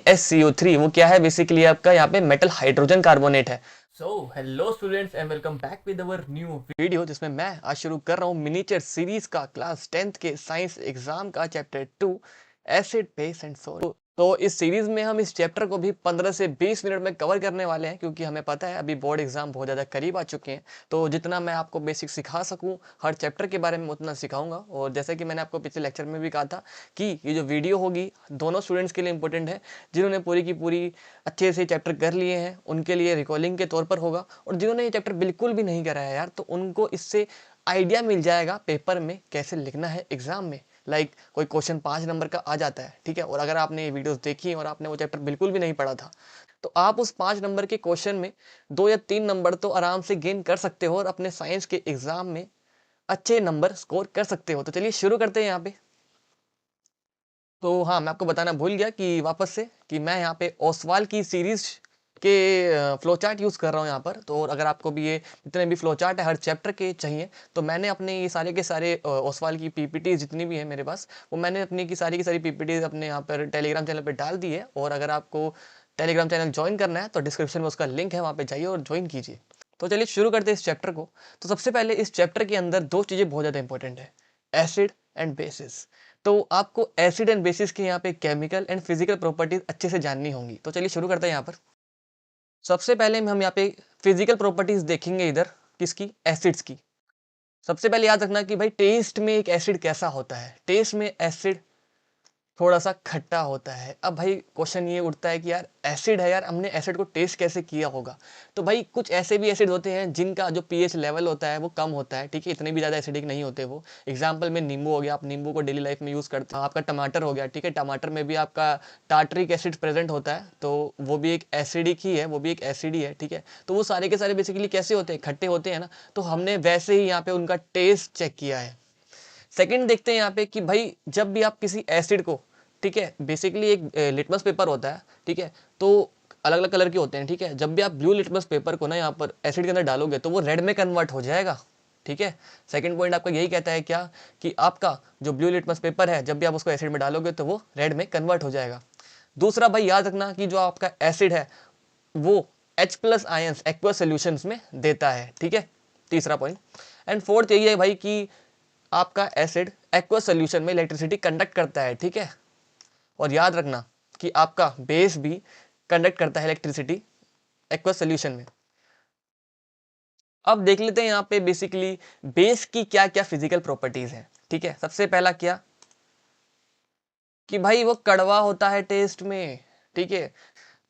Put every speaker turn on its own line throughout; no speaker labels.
NaSCO3 वो क्या है बेसिकली आपका यहाँ पे मेटल हाइड्रोजन कार्बोनेट है। Hello students and welcome back with our new video, जिसमें मैं आज शुरू कर रहा हूँ मिनीचर सीरीज का क्लास 10th के साइंस एग्जाम का chapter 2 acid base and salt. तो इस सीरीज में हम इस चैप्टर को भी 15 से 20 मिनट में कवर करने वाले हैं, क्योंकि हमें पता है अभी बोर्ड एग्जाम बहुत ज़्यादा करीब आ चुके हैं। तो जितना मैं आपको बेसिक सिखा सकूं हर चैप्टर के बारे में उतना सिखाऊंगा। और जैसे कि मैंने आपको पिछले लेक्चर में भी कहा था कि ये जो वीडियो होगी दोनों स्टूडेंट्स के लिए इंपॉर्टेंट है। जिन्होंने पूरी की पूरी अच्छे से चैप्टर कर लिए हैं उनके लिए रिकॉलिंग के तौर पर होगा, और जिन्होंने ये चैप्टर बिल्कुल भी नहीं करा है यार, तो उनको इससे आइडिया मिल जाएगा पेपर में कैसे लिखना है एग्जाम में। कोई क्वेश्चन 5 नंबर का आ जाता है, ठीक है, और अगर आपने ये वीडियोस देखी और आपने वो चैप्टर बिल्कुल भी नहीं पढ़ा था, तो आप उस 5 नंबर के क्वेश्चन में 2 या 3 नंबर तो आराम से गेन कर सकते हो और अपने साइंस के एग्जाम में अच्छे नंबर स्कोर कर सकते हो। तो चलिए शुरू करते हैं यहाँ पे। तो हाँ, मैं आपको बताना भूल गया कि वापस से कि मैं यहाँ पे ओसवाल की सीरीज के फ्लो चार्ट यूज़ कर रहा हूँ यहाँ पर। तो अगर आपको भी ये जितने भी फ्लो चार्ट है हर चैप्टर के चाहिए, तो मैंने अपने ये सारे के सारे ओसवाल की पीपीटी जितनी भी है मेरे पास, वो मैंने अपनी की सारी पीपीटी अपने यहाँ पर टेलीग्राम चैनल पर डाल दी है। और अगर आपको टेलीग्राम चैनल ज्वाइन करना है तो डिस्क्रिप्शन में उसका लिंक है, वहाँ पे जाइए और ज्वाइन कीजिए। तो चलिए शुरू करते हैं इस चैप्टर को। तो सबसे पहले इस चैप्टर के अंदर दो चीज़ें बहुत ज़्यादा इंपॉर्टेंट है, एसिड एंड बेसिस। तो आपको एसिड एंड बेसिस के यहाँ पे केमिकल एंड फिजिकल प्रॉपर्टीज अच्छे से जाननी होंगी। तो चलिए शुरू करते हैं यहाँ पर। सबसे पहले हम यहाँ पे फिजिकल प्रॉपर्टीज देखेंगे इधर, किसकी, एसिड्स की। सबसे पहले याद रखना कि भाई टेस्ट में एक एसिड कैसा होता है। टेस्ट में एसिड थोड़ा सा खट्टा होता है। अब भाई क्वेश्चन ये उठता है कि यार एसिड है, यार हमने एसिड को टेस्ट कैसे किया होगा। तो भाई कुछ ऐसे भी एसिड होते हैं जिनका जो पीएच लेवल होता है वो कम होता है, ठीक है, इतने भी ज़्यादा एसिडिक नहीं होते वो। एग्जाम्पल में नींबू हो गया, आप नींबू को डेली लाइफ में यूज़ करते हैं। आपका टमाटर हो गया, ठीक है, टमाटर में भी आपका टार्टरिक एसिड प्रेजेंट होता है, तो वो भी एक एसिडिक ही है, वो भी एक एसिड ही है, ठीक है। तो वो सारे के सारे बेसिकली कैसे होते हैं, खट्टे होते हैं ना। तो हमने वैसे ही यहाँ पे उनका टेस्ट चेक किया है। सेकंड देखते हैं यहाँ पे कि भाई जब भी आप किसी एसिड को, ठीक है, बेसिकली एक लिटमस पेपर होता है, ठीक है, तो अलग अलग कलर के होते हैं, ठीक है। जब भी आप ब्लू लिटमस पेपर को ना यहाँ पर एसिड के अंदर डालोगे तो वो रेड में कन्वर्ट हो जाएगा, ठीक है। सेकंड पॉइंट आपका यही कहता है क्या, कि आपका जो ब्लू लिटमस पेपर है जब भी आप उसको एसिड में डालोगे तो वो रेड में कन्वर्ट हो जाएगा। दूसरा भाई याद रखना कि जो आपका एसिड है वो H+ आयंस एक्वस सॉल्यूशंस में देता है, ठीक है, तीसरा पॉइंट। एंड फोर्थ यही है भाई कि आपका एसिड एक्वस सॉल्यूशन में इलेक्ट्रिसिटी कंडक्ट करता है, ठीक है। और याद रखना कि आपका बेस भी कंडक्ट करता है इलेक्ट्रिसिटी एक्वस सॉल्यूशन में। अब देख लेते हैं यहाँ पे बेसिकली बेस की क्या क्या फिजिकल प्रॉपर्टीज हैं, ठीक है। सबसे पहला क्या, कि भाई वो कड़वा होता है टेस्ट में, ठीक है।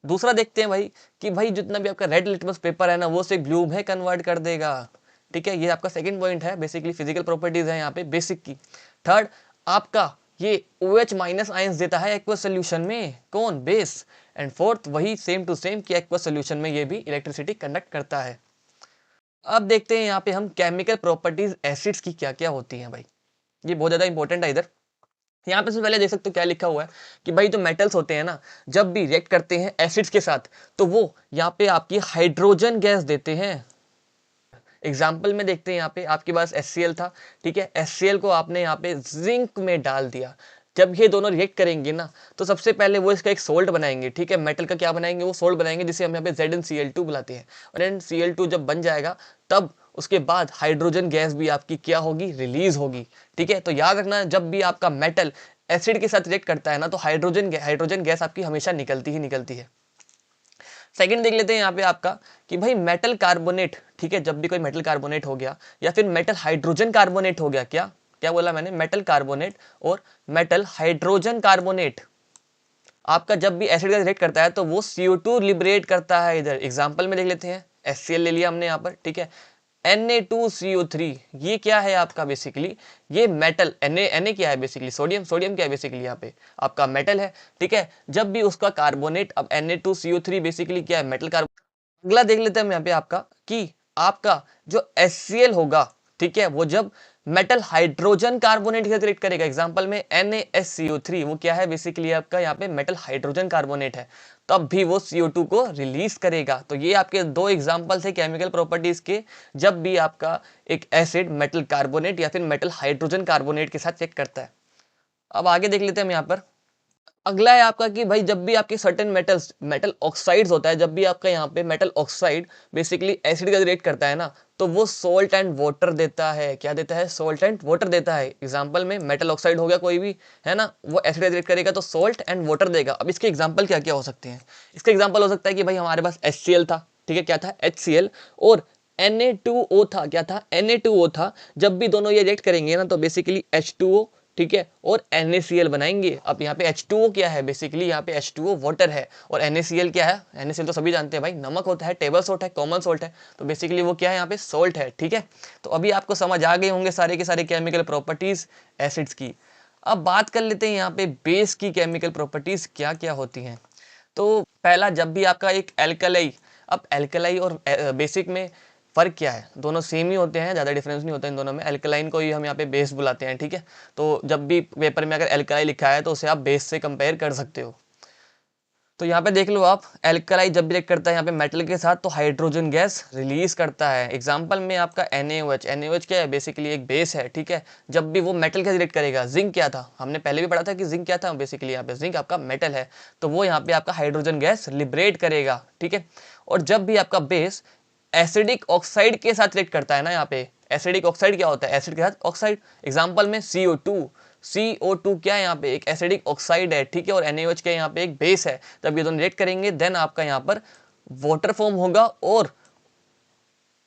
दूसरा देखते हैं भाई कि भाई जितना भी आपका रेड लिटमस पेपर है ना वो उसे ब्लू में कन्वर्ट कर देगा, ठीक है। ये आपका सेकंड पॉइंट है, बेसिकली फिजिकल प्रॉपर्टीज है यहाँ पे बेसिक की। थर्ड, आपका ये OH- आयंस देता है एक्वस सोल्यूशन में, कौन, बेस। एंड फोर्थ वही सेम टू सेम कि एक्वस सोल्यूशन में ये भी इलेक्ट्रिसिटी कंडक्ट करता है। अब देखते हैं यहाँ पे हम केमिकल प्रॉपर्टीज एसिड्स की क्या क्या होती हैं भाई। ये बहुत ज्यादा इंपॉर्टेंट है इधर। यहाँ पे सबसे पहले देख सकते हो क्या लिखा हुआ है कि भाई जो मेटल्स होते हैं ना, जब भी रिएक्ट करते हैं एसिड्स के साथ तो वो यहाँ पे आपकी हाइड्रोजन गैस देते हैं। एग्जाम्पल में देखते हैं यहाँ पे आपके पास HCl था, ठीक है, HCl को आपने यहाँ पे जिंक में डाल दिया। जब ये दोनों रिएक्ट करेंगे ना तो सबसे पहले वो इसका एक सोल्ट बनाएंगे, ठीक है, मेटल का क्या बनाएंगे, वो सोल्ट बनाएंगे जिसे हम यहाँ पे ZnCl2 बुलाते हैं। और NCl2 जब बन जाएगा तब उसके बाद हाइड्रोजन गैस भी आपकी क्या होगी, रिलीज होगी, ठीक है। तो याद रखना जब भी आपका मेटल एसिड के साथ रिएक्ट करता है ना तो हाइड्रोजन गैस आपकी हमेशा निकलती ही निकलती है। सेकंड देख लेते हैं यहाँ पे आपका कि भाई मेटल कार्बोनेट, ठीक है, जब भी कोई मेटल कार्बोनेट हो गया या फिर मेटल हाइड्रोजन कार्बोनेट हो गया, क्या क्या बोला मैंने, मेटल कार्बोनेट और मेटल हाइड्रोजन कार्बोनेट, आपका जब भी एसिड का रिएक्ट करता है तो वो CO2 लिबरेट करता है। इधर एग्जांपल में देख लेते हैं, HCl ले लिया हमने यहाँ पर, ठीक है। Na2CO3 ये क्या है आपका, बेसिकली ये मेटल, Na क्या है बेसिकली, सोडियम क्या है बेसिकली यहाँ पे आपका मेटल है, ठीक है। जब भी उसका कार्बोनेट, अब Na2CO3 बेसिकली क्या है, मेटल कार्बोनेट। अगला देख लेते हैं हम यहाँ पे आपका कि आपका जो HCl होगा, ठीक है, वो जब मेटल हाइड्रोजन कार्बोनेट के साथ रिएक्ट करेगा, एग्जांपल में NaSCO3 वो क्या है बेसिकली आपका यहाँ पे मेटल हाइड्रोजन कार्बोनेट है, तब भी वो CO2 को रिलीज करेगा। तो ये आपके दो एग्जांपल थे केमिकल प्रॉपर्टीज के, जब भी आपका एक एसिड मेटल कार्बोनेट या फिर मेटल हाइड्रोजन कार्बोनेट के साथ चेक करता है। अब आगे देख लेते हैं हम यहाँ पर अगला है आपका कि भाई जब भी आपके सर्टेन मेटल ऑक्साइड्स होता है, जब भी आपका यहाँ पे मेटल ऑक्साइड बेसिकली एसिड का रिएक्ट करता है ना, तो वो सोल्ट एंड वाटर देता है। क्या देता है? सोल्ट एंड वाटर देता है। एग्जांपल में मेटल ऑक्साइड हो गया कोई भी, है ना, वो एसिड का रिएक्ट करेगा तो सोल्ट एंड वाटर देगा। अब इसके एग्जाम्पल क्या क्या हो सकते हैं? इसका एग्जाम्पल हो सकता है कि भाई हमारे पास HCl था, ठीक है, क्या था? HCl, और Na2O था। क्या था? Na2O था। जब भी दोनों ये रिएक्ट करेंगे ना तो बेसिकली H2O, ठीक है, और NaCl बनाएंगे। अब यहाँ पे H2O क्या है? बेसिकली यहाँ पे H2O वाटर है, और NaCl क्या है? NaCl तो सभी जानते हैं भाई, नमक होता है, टेबल सॉल्ट है, कॉमन सॉल्ट है, तो बेसिकली वो क्या है? यहाँ पे सॉल्ट है, ठीक है। तो अभी आपको समझ आ गए होंगे सारे के सारे केमिकल प्रॉपर्टीज एसिड्स की। अब बात कर लेते हैं यहाँ पे बेस की केमिकल प्रॉपर्टीज क्या क्या होती हैं। तो पहला, जब भी आपका एक एल्कलाई, अब एल्कलाई और बेसिक में फर्क क्या है? दोनों सेम ही होते हैं, ज़्यादा डिफरेंस नहीं होता इन दोनों में। एल्कलाइन को ही हम यहाँ पे बेस बुलाते हैं, ठीक है। तो जब भी पेपर में अगर एल्कलाई लिखा है तो उसे आप बेस से कंपेयर कर सकते हो। तो यहाँ पे देख लो आप, एल्कलाई जब रिएक्ट करता है यहाँ पे मेटल के साथ तो हाइड्रोजन गैस रिलीज करता है। एग्जाम्पल में आपका NaOH, NaOH क्या है? बेसिकली एक बेस है, ठीक है। जब भी वो मेटल के साथ रिएक्ट करेगा, जिंक क्या था? हमने पहले भी पढ़ा था कि जिंक क्या था। बेसिकली यहाँ पे जिंक आपका मेटल है, तो वो यहाँ पे आपका हाइड्रोजन गैस लिबरेट करेगा, ठीक है। और जब भी आपका बेस एसिडिक ऑक्साइड के साथ रिएक्ट करता है ना, यहाँ पे एसिडिक ऑक्साइड क्या होता है? एसिड के साथ ऑक्साइड। एग्जाम्पल में CO2 क्या है? यहाँ पे एक एसिडिक ऑक्साइड है, ठीक है, और NaOH क्या है? यहाँ पे एक बेस है। जब ये दोनों रिएक्ट करेंगे देन आपका यहाँ पर वाटर फॉर्म होगा और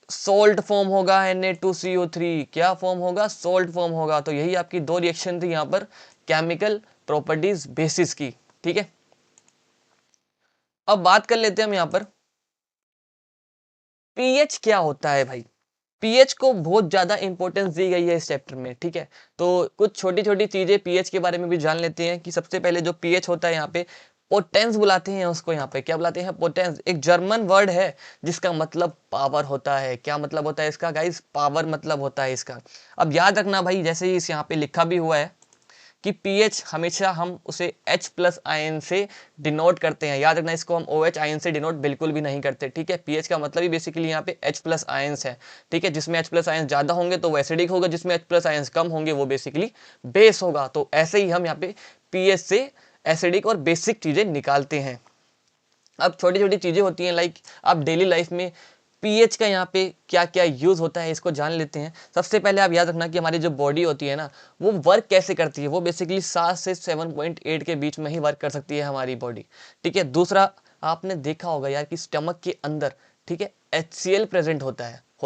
सोल्ट फॉर्म होगा, Na2CO3। क्या फॉर्म होगा? सोल्ट फॉर्म होगा। तो यही आपकी दो रिएक्शन थी यहाँ पर केमिकल प्रॉपर्टीज बेसिस की, ठीक है। अब बात कर लेते हैं हम यहाँ पर पीएच क्या होता है भाई। पीएच को बहुत ज्यादा इंपॉर्टेंस दी गई है इस चैप्टर में, ठीक है। तो कुछ छोटी छोटी चीजें पीएच के बारे में भी जान लेते हैं कि सबसे पहले जो पीएच होता है यहाँ पे पोटेंस बुलाते हैं उसको। यहाँ पे क्या बुलाते हैं? पोटेंस। एक जर्मन वर्ड है जिसका मतलब पावर होता है। क्या मतलब होता है इसका गाइस? पावर मतलब होता है इसका। अब याद रखना भाई, जैसे इस यहाँ पे लिखा भी हुआ है कि पीएच हमेशा हम उसे H+ आयन से डिनोट करते हैं। याद रखना, इसको हम OH आयन से डिनोट बिल्कुल भी नहीं करते, ठीक है। पीएच का मतलब ही बेसिकली यहाँ पे H+ आयन्स है, ठीक है। जिसमें H+ आयन्स ज्यादा होंगे तो वो एसिडिक होगा, जिसमें H+ आयन्स कम होंगे वो बेसिकली बेस होगा। तो ऐसे ही हम यहाँ पे पीएच से एसिडिक और बेसिक चीजें निकालते हैं। अब छोटी छोटी चीजें होती हैं, लाइक आप डेली लाइफ में पीएच का यहाँ पे क्या क्या यूज होता है इसको जान लेते हैं। सबसे पहले आप याद रखना कि हमारी जो बॉडी होती है ना, वो वर्क कैसे करती है। वो बेसिकली 7 से 7.8 के बीच में ही वर्क कर सकती है हमारी बॉडी, ठीक है। दूसरा, आपने देखा होगा यार कि स्टमक के अंदर, ठीक है, HCl प्रेजेंट होता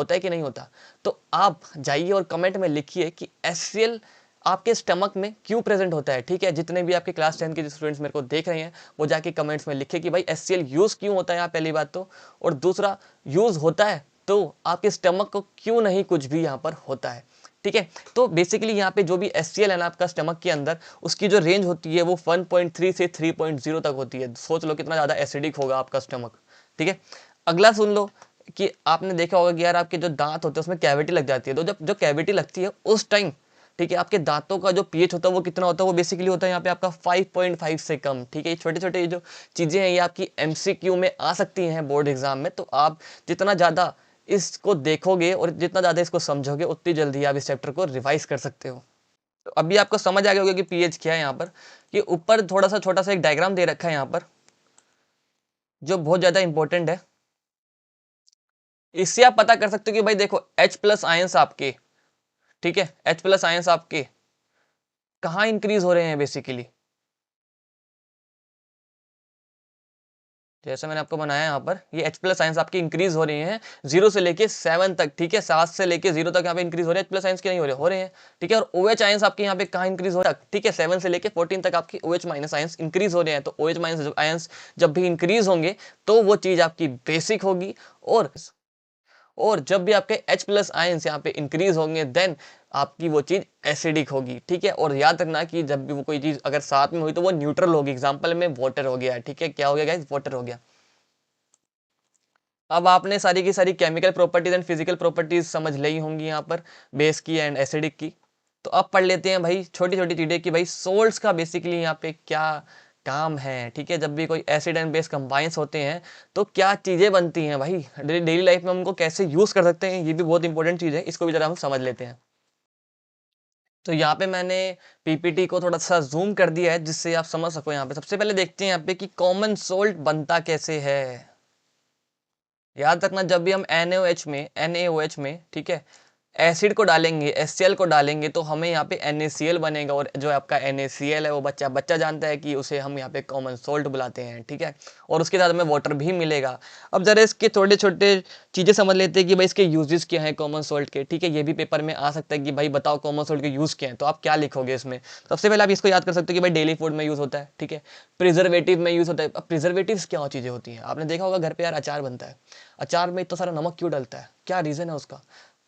है कि नहीं होता? तो आप जाइए और कमेंट में लिखिए कि HCl आपके स्टमक में क्यों प्रेजेंट होता है, ठीक है। जितने भी आपके क्लास 10 के स्टूडेंट्स मेरे को देख रहे हैं वो जाके कमेंट्स में लिखे कि भाई HCl यूज क्यों होता है यहाँ, पहली बात तो। और दूसरा, यूज होता है तो आपके स्टमक को क्यों नहीं कुछ भी यहाँ पर होता है, ठीक है। तो बेसिकली यहाँ पे जो भी HCl है ना आपका स्टमक के अंदर, उसकी जो रेंज होती है वो 1.3 से 3.0 तक होती है। सोच लो कितना ज्यादा एसिडिक होगा आपका स्टमक, ठीक है। अगला सुन लो कि आपने देखा होगा कि यार आपके जो दांत होते हैं उसमें कैविटी लग जाती है। तो जब जो कैविटी लगती है उस टाइम, ठीक है, आपके दांतों का जो पीएच होता है वो कितना होता है? वो बेसिकली होता है यहाँ पे आपका 5.5 से कम, ठीक है। छोटे छोटे जो चीजें हैं ये आपकी MCQ में आ सकती हैं बोर्ड एग्जाम में। तो आप जितना ज्यादा इसको देखोगे और जितना ज्यादा इसको समझोगे उतनी जल्दी आप इस चैप्टर को रिवाइज कर सकते हो। तो अभी आपको समझ आ गया होगा कि पीएच क्या है। यहाँ पर कि ऊपर थोड़ा सा छोटा सा एक डायग्राम दे रखा है यहाँ पर, जो बहुत ज्यादा इंपॉर्टेंट है। इससे आप पता कर सकते हो कि भाई देखो H+ आयंस आपके, ठीक है, H+ आयंस आपके कहाँ इंक्रीज हो रहे हैं बेसिकली। जैसे मैंने आपको बनाया यहाँ पर, ये H+ आयंस आपकी इंक्रीज हो रही हैं 0 से लेके 7 तक, ठीक है। 7 से लेके 0 तक यहाँ पे इंक्रीज हो रहे हैं। H+ आयंस के नहीं हो रहे हैं, ठीक है। और OH आयंस आपके यहाँ पे कहाँ इंक्रीज हो रहा है, ठीक है। 7 से लेके 14 तक आपकी OH- आयंस इंक्रीज हो रहे हैं। तो OH- आयंस जब भी इंक्रीज होंगे तो वो चीज आपकी बेसिक होगी। और जब भी आपके H+ आयंस यहाँ पे इंक्रीज होंगे देन आपकी वो चीज एसिडिक होगी, ठीक है। और याद रखना कि जब भी वो कोई चीज अगर साथ में हुई तो वो न्यूट्रल होगी। एग्जांपल में वाटर हो गया, ठीक है। क्या हो गया गाइस? वाटर हो गया। अब आपने सारी की सारी chemical properties and physical properties समझ ली होंगी यहाँ पर, बेस की एंड एसिडिक की। तो अब पढ़ लेते हैं भाई छोटी छोटी चीजें कि भाई सोल्ट्स का बेसिकली यहाँ पे क्या काम है, ठीक है। जब भी कोई एसिड एंड बेस कंबाइंस होते हैं तो क्या चीजें बनती हैं भाई, डेली लाइफ में हम उनको कैसे यूज कर सकते हैं, ये भी बहुत इंपॉर्टेंट चीज है। इसको भी जरा हम समझ लेते हैं। तो यहाँ पे मैंने पीपीटी को थोड़ा सा जूम कर दिया है जिससे आप समझ सको। यहाँ पे सबसे पहले देखते हैं यहाँ पे कि कॉमन सोल्ट बनता कैसे है। याद रखना, जब भी हम NaOH में ठीक है एसिड को डालेंगे, HCl को डालेंगे, तो हमें यहाँ पे NaCl बनेगा, और जो आपका NaCl है वो बच्चा बच्चा जानता है कि उसे हम यहाँ पे कॉमन सोल्ट बुलाते हैं, ठीक है। और उसके साथ हमें वाटर भी मिलेगा। अब जरा इसके छोटे छोटे चीज़ें समझ लेते हैं कि भाई इसके यूजेस क्या हैं कॉमन सोल्ट के, ठीक है। ये भी पेपर में आ सकता है कि भाई बताओ कॉमन सोल्ट के यूज़ क्या हैं, तो आप क्या लिखोगे इसमें। सबसे पहले आप इसको याद कर सकते हो कि भाई डेली फूड में यूज़ होता है, ठीक है। प्रिजर्वेटिव में यूज़ होता है। अब प्रिजर्वेटिव्स क्या चीज़ें होती हैं, आपने देखा होगा घर पे यार अचार बनता है, अचार में इतना सारा नमक क्यों डलता है, क्या रीज़न है उसका।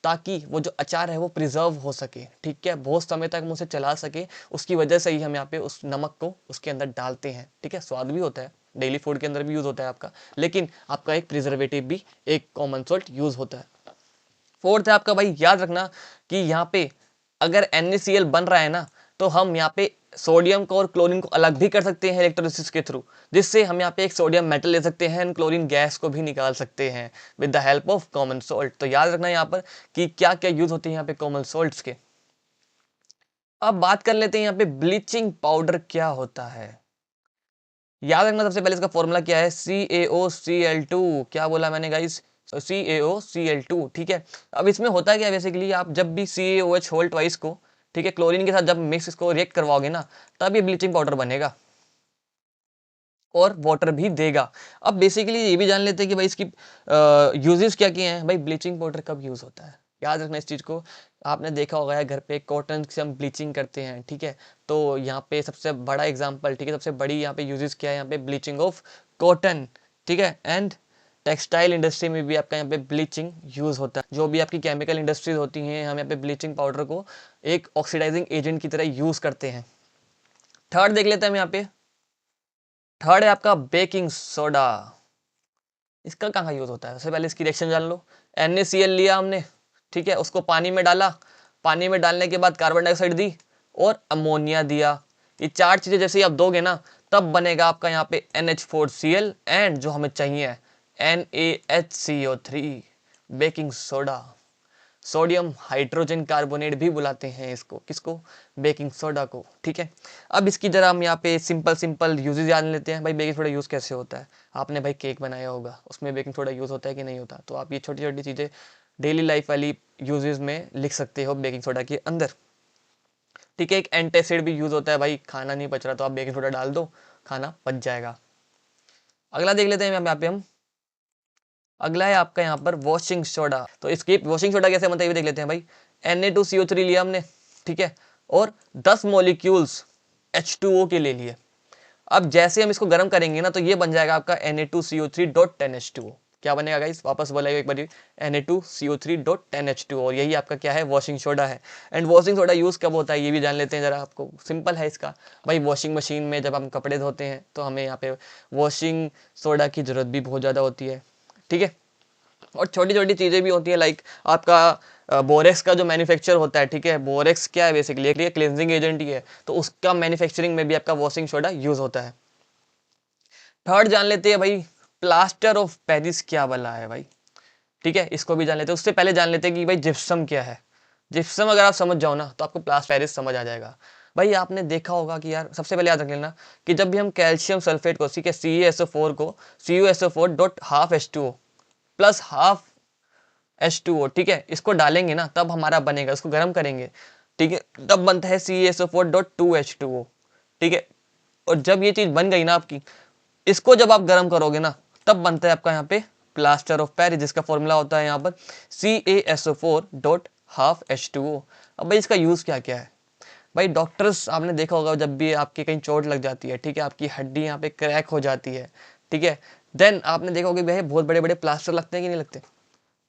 ताकि वो जो अचार है वो प्रिजर्व हो सके, ठीक है, बहुत समय तक हम उसे चला सके। उसकी वजह से ही हम यहाँ पे उस नमक को उसके अंदर डालते हैं, ठीक है। स्वाद भी होता है, डेली फूड के अंदर भी यूज़ होता है आपका, लेकिन आपका एक प्रिजर्वेटिव भी एक कॉमन सोल्ट यूज़ होता है। फोर्थ है आपका भाई, याद रखना कि यहाँ पे अगर NaCl बन रहा है ना, तो हम यहाँ पे सोडियम को और क्लोरीन को अलग भी कर सकते हैं इलेक्ट्रोलिसिस के थ्रू, जिससे हम यहाँ पे एक सोडियम मेटल ले सकते हैं एंड क्लोरीन गैस को भी निकाल सकते हैं with the help of common salt. तो याद रखना यहाँ पर कि क्या क्या यूज होते हैं यहाँ पे कॉमन सोल्ट्स के। अब बात कर लेते हैं यहाँ पे ब्लीचिंग पाउडर क्या होता है। याद रखना सबसे पहले इसका फॉर्मूला क्या है, CaOCl2। क्या बोला मैंने गाइस, CaOCl2, ठीक है। अब इसमें होता क्या है बेसिकली, आप जब भी CaOH होल ट्वाइस को, ठीक है, क्लोरीन के साथ जब मिक्स इसको रिएक्ट करवाओगे ना, तब ये ब्लीचिंग पाउडर बनेगा और वाटर भी देगा। अब बेसिकली ये भी जान लेते हैं कि भाई इसकी यूजेस क्या क्या हैं। भाई ब्लीचिंग पाउडर कब यूज होता है, याद रखना इस चीज को। आपने देखा होगा यार घर पे कॉटन से हम ब्लीचिंग करते हैं, ठीक है। तो यहाँ पे सबसे बड़ा एग्जांपल, ठीक है, सबसे बड़ी यहाँ पे यूजेस क्या है, यहाँ पे ब्लीचिंग ऑफ कॉटन, ठीक है। एंड टेक्सटाइल इंडस्ट्री में भी आपका यहाँ पे ब्लीचिंग यूज होता है। जो भी आपकी केमिकल इंडस्ट्रीज होती हैं, हम यहाँ पे ब्लीचिंग पाउडर को एक ऑक्सीडाइजिंग एजेंट की तरह यूज करते हैं। थर्ड देख लेते हैं हम यहाँ पे। थर्ड है आपका बेकिंग सोडा। इसका कहाँ यूज होता है, सबसे पहले इसकी रिएक्शन जान लो। NaCl लिया हमने, ठीक है, उसको पानी में डाला, पानी में डालने के बाद कार्बन डाइऑक्साइड दी और अमोनिया दिया। ये चार चीजें जैसे ही आप दोगे ना, तब बनेगा आपका यहाँ पे NH4Cl एंड जो हमें चाहिए NaHCO3, baking soda. Sodium hydrogen carbonate भी बुलाते हैं इसको, किसको, बेकिंग सोडा को, ठीक है। अब इसकी जरा हम यहाँ पे सिंपल सिंपल यूजेस जान लेते हैं। भाई बेकिंग सोडा यूज कैसे होता है, आपने भाई केक बनाया होगा, उसमें बेकिंग सोडा यूज होता है कि नहीं होता, तो आप ये छोटी छोटी चीजें डेली लाइफ वाली यूजेस में लिख सकते हो बेकिंग सोडा के अंदर, ठीक है। एक एंटासिड भी यूज होता है, भाई खाना नहीं पच रहा तो आप बेकिंग सोडा डाल दो, खाना पच जाएगा। अगला देख लेते हैं यहाँ पे हम। अगला है आपका यहाँ पर वॉशिंग सोडा। तो इसकी वॉशिंग सोडा कैसे बनता है ये देख लेते हैं भाई। Na2CO3 लिया हमने, ठीक है, और 10 मॉलिक्यूल्स H2O के ले लिए। अब जैसे हम इसको गर्म करेंगे ना, तो ये बन जाएगा आपका Na2CO3.10H2O। क्या बनेगा गाइस, वापस बोलेगा एक बार, Na2CO3.10H2O, और यही आपका क्या है, वॉशिंग सोडा है। एंड वॉशिंग सोडा यूज कब होता है ये भी जान लेते हैं जरा, आपको सिंपल है इसका। भाई वॉशिंग मशीन में जब हम कपड़े धोते हैं तो हमें यहाँ पे वॉशिंग सोडा की जरूरत भी बहुत ज़्यादा होती है, ठीक है। और छोटी छोटी चीज़ें भी होती है, लाइक आपका बोरेक्स का जो मैन्युफैक्चर होता है, ठीक है। बोरेक्स क्या है बेसिकली, एक क्लींजिंग एजेंट ही है, तो उसका मैन्युफैक्चरिंग में भी आपका वॉशिंग सोडा यूज होता है। थर्ड जान लेते हैं भाई, प्लास्टर ऑफ पेरिस क्या वाला है भाई, ठीक है, इसको भी जान लेते हैं। उससे पहले जान लेते हैं कि भाई जिप्सम क्या है। जिप्सम अगर आप समझ जाओ ना, तो आपको प्लास्टर पेरिस समझ आ जाएगा। भाई आपने देखा होगा कि यार, सबसे पहले याद रख लेना कि जब भी हम कैल्शियम सल्फेट को, ठीक है, CaSO4 को CuSO4 dot half H2O plus half H2O, ठीक है, इसको डालेंगे ना, तब हमारा बनेगा, इसको गर्म करेंगे, ठीक है, तब बनता है CaSO4.2H2O, ठीक है। और जब ये चीज बन गई ना आपकी, इसको जब आप गर्म करोगे ना, तब बनता है आपका यहाँ पे प्लास्टर ऑफ पेरिस, जिसका फॉर्मूला होता है यहाँ पर CaSO4.12H2O। अब भाई इसका यूज क्या क्या है। भाई डॉक्टर्स, आपने देखा होगा जब भी आपकी कहीं चोट लग जाती है, ठीक है, आपकी हड्डी यहाँ पे क्रैक हो जाती है, ठीक है, देन आपने देखा होगा भाई बहुत बड़े बड़े प्लास्टर लगते हैं कि नहीं लगते।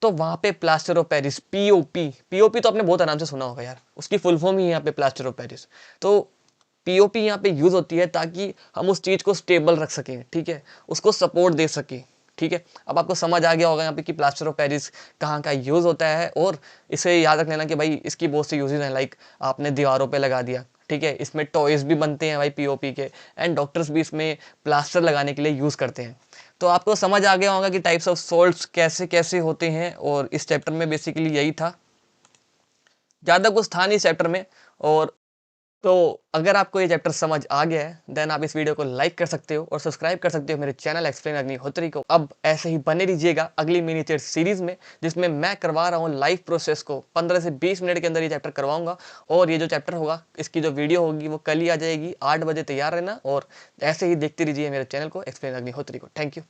तो वहां पे प्लास्टर ऑफ पेरिस, पीओपी तो आपने बहुत आराम से सुना होगा यार, उसकी फुल फॉर्म ही यहाँ पे प्लास्टर ऑफ पेरिस। तो पीओपी यहाँ पे यूज होती है ताकि हम उस चीज को स्टेबल रख सकें, ठीक है, उसको सपोर्ट दे सकें, ठीक है। अब आपको समझ आ गया होगा यहाँ पे कि प्लास्टर ऑफ पेरिस कहाँ का यूज होता है। और इसे याद रख लेना कि भाई इसकी बहुत सी यूजेज हैं, लाइक आपने दीवारों पे लगा दिया, ठीक है, इसमें टॉयज भी बनते हैं भाई पीओपी के, एंड डॉक्टर्स भी इसमें प्लास्टर लगाने के लिए यूज करते हैं। तो आपको समझ आ गया होगा कि टाइप्स ऑफ सोल्ट्स कैसे कैसे होते हैं, और इस चैप्टर में बेसिकली यही था, ज़्यादा कुछ था नहीं इस चैप्टर में। और तो अगर आपको ये चैप्टर समझ आ गया है देन आप इस वीडियो को लाइक कर सकते हो और सब्सक्राइब कर सकते हो मेरे चैनल एक्सप्लेन अग्निहोत्री को। अब ऐसे ही बने रहिएगा अगली मिनीचर सीरीज में, जिसमें मैं करवा रहा हूँ लाइव प्रोसेस को 15 से 20 मिनट के अंदर ये चैप्टर करवाऊंगा। और ये जो चैप्टर होगा इसकी जो वीडियो होगी वो कल ही आ जाएगी, 8 बजे तैयार रहना। और ऐसे ही देखते रहिए मेरे चैनल को एक्सप्लेन अग्निहोत्री को। Thank you.